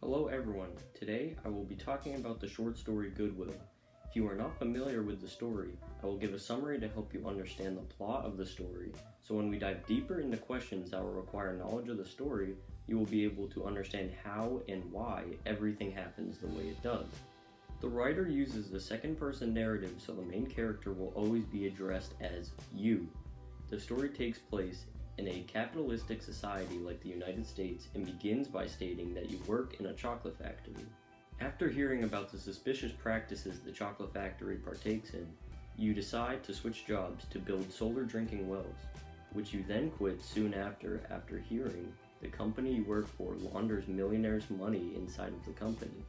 Hello everyone, today I will be talking about the short story Goodwill. If you are not familiar with the story, I will give a summary to help you understand the plot of the story, so when we dive deeper into questions that will require knowledge of the story, you will be able to understand how and why everything happens the way it does. The writer uses the second person narrative so the main character will always be addressed as you. The story takes place in a capitalistic society like the United States and begins by stating that you work in a chocolate factory. After hearing about the suspicious practices the chocolate factory partakes in, you decide to switch jobs to build solar drinking wells, which you then quit soon after hearing the company you work for launders millionaires' money inside of the company.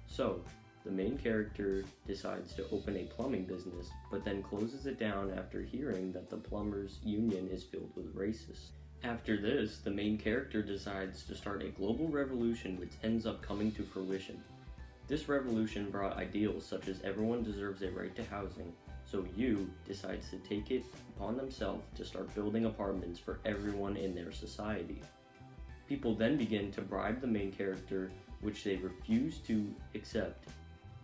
So, the main character decides to open a plumbing business, but then closes it down after hearing that the plumbers' union is filled with racists. After this, the main character decides to start a global revolution which ends up coming to fruition. This revolution brought ideals such as everyone deserves a right to housing, so you decides to take it upon themselves to start building apartments for everyone in their society. People then begin to bribe the main character, which they refuse to accept,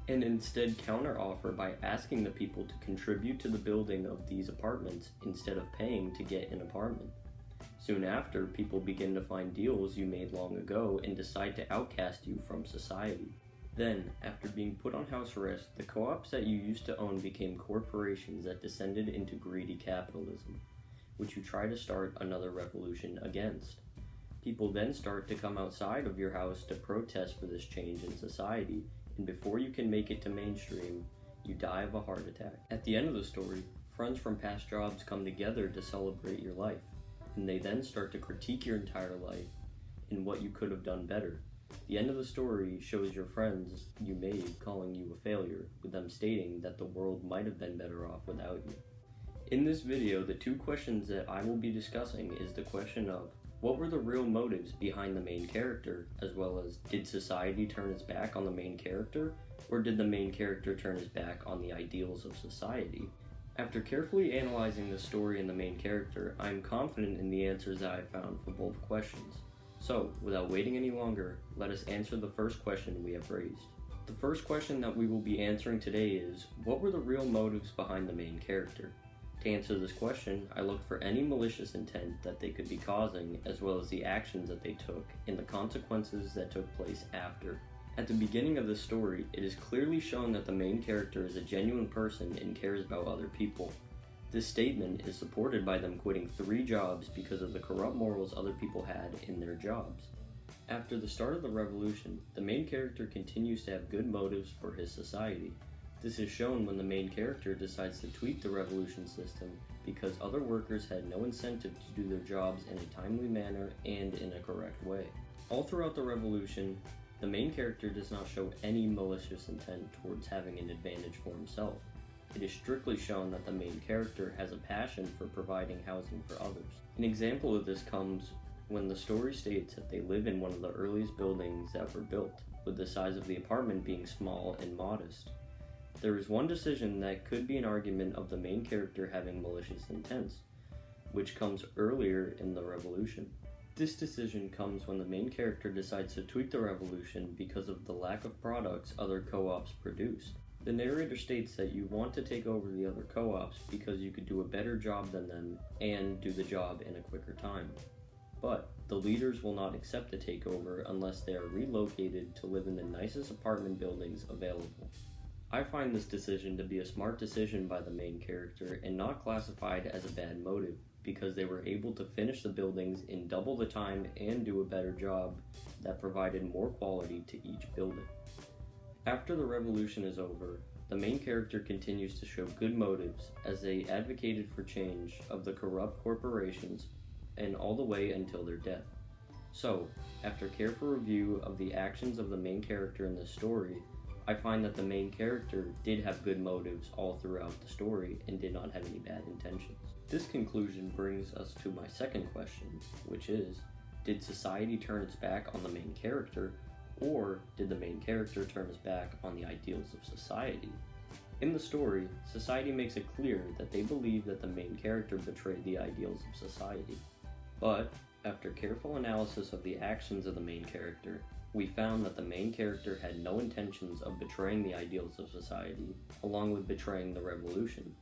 and instead counteroffer by asking the people to contribute to the building of these apartments instead of paying to get an apartment. Soon after, people begin to find deals you made long ago and decide to outcast you from society. Then, after being put on house arrest, the co-ops that you used to own became corporations that descended into greedy capitalism, which you try to start another revolution against. People then start to come outside of your house to protest for this change in society, and before you can make it to mainstream, you die of a heart attack. At the end of the story, friends from past jobs come together to celebrate your life, and they then start to critique your entire life and what you could have done better. The end of the story shows your friends you made calling you a failure, with them stating that the world might have been better off without you. In this video, the two questions that I will be discussing is the question of, what were the real motives behind the main character, as well as did society turn its back on the main character, or did the main character turn his back on the ideals of society? After carefully analyzing the story and the main character, I am confident in the answers that I found for both questions. So, without waiting any longer, let us answer the first question we have raised. The first question that we will be answering today is, what were the real motives behind the main character? To answer this question, I looked for any malicious intent that they could be causing, as well as the actions that they took and the consequences that took place after. At the beginning of the story, it is clearly shown that the main character is a genuine person and cares about other people. This statement is supported by them quitting 3 jobs because of the corrupt morals other people had in their jobs. After the start of the revolution, the main character continues to have good motives for his society. This is shown when the main character decides to tweak the revolution system because other workers had no incentive to do their jobs in a timely manner and in a correct way. All throughout the revolution, the main character does not show any malicious intent towards having an advantage for himself. It is strictly shown that the main character has a passion for providing housing for others. An example of this comes when the story states that they live in one of the earliest buildings that were built, with the size of the apartment being small and modest. There is one decision that could be an argument of the main character having malicious intents, which comes earlier in the revolution. This decision comes when the main character decides to tweak the revolution because of the lack of products other co-ops produced. The narrator states that you want to take over the other co-ops because you could do a better job than them and do the job in a quicker time. But the leaders will not accept the takeover unless they are relocated to live in the nicest apartment buildings available. I find this decision to be a smart decision by the main character and not classified as a bad motive, because they were able to finish the buildings in double the time and do a better job that provided more quality to each building. After the revolution is over, the main character continues to show good motives as they advocated for change of the corrupt corporations and all the way until their death. So, after careful review of the actions of the main character in this story, I find that the main character did have good motives all throughout the story and did not have any bad intentions. This conclusion brings us to my second question, which is, did society turn its back on the main character, or did the main character turn his back on the ideals of society? In the story, society makes it clear that they believe that the main character betrayed the ideals of society. But, after careful analysis of the actions of the main character, we found that the main character had no intentions of betraying the ideals of society, along with betraying the revolution.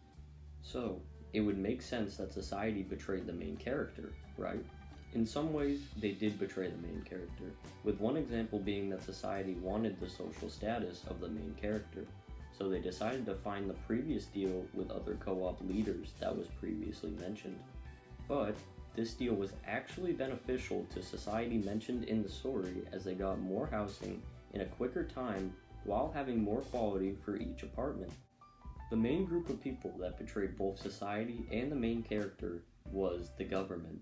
So, it would make sense that society betrayed the main character, right? In some ways, they did betray the main character, with one example being that society wanted the social status of the main character, so they decided to find the previous deal with other co-op leaders that was previously mentioned. But this deal was actually beneficial to society mentioned in the story, as they got more housing in a quicker time while having more quality for each apartment. The main group of people that betrayed both society and the main character was the government.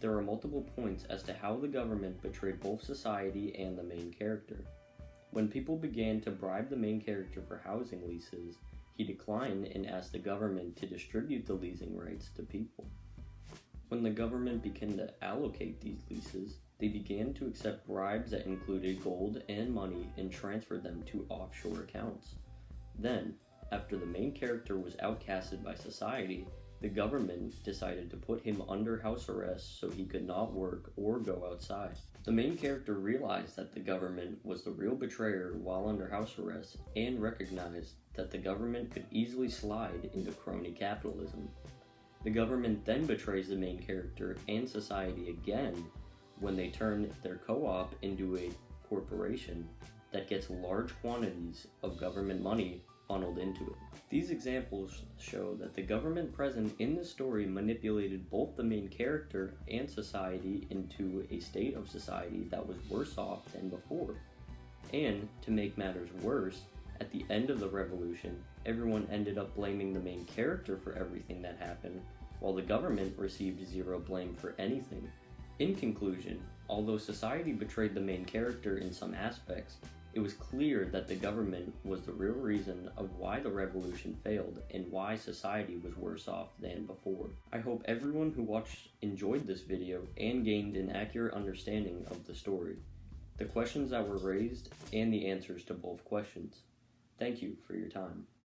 There are multiple points as to how the government betrayed both society and the main character. When people began to bribe the main character for housing leases, he declined and asked the government to distribute the leasing rights to people. When the government began to allocate these leases, they began to accept bribes that included gold and money and transferred them to offshore accounts. Then, after the main character was outcasted by society, the government decided to put him under house arrest so he could not work or go outside. The main character realized that the government was the real betrayer while under house arrest and recognized that the government could easily slide into crony capitalism. The government then betrays the main character and society again when they turn their co-op into a corporation that gets large quantities of government money funneled into it. These examples show that the government present in the story manipulated both the main character and society into a state of society that was worse off than before. And, to make matters worse, at the end of the revolution, everyone ended up blaming the main character for everything that happened, while the government received zero blame for anything. In conclusion, although society betrayed the main character in some aspects, it was clear that the government was the real reason of why the revolution failed and why society was worse off than before. I hope everyone who watched enjoyed this video and gained an accurate understanding of the story, the questions that were raised, and the answers to both questions. Thank you for your time.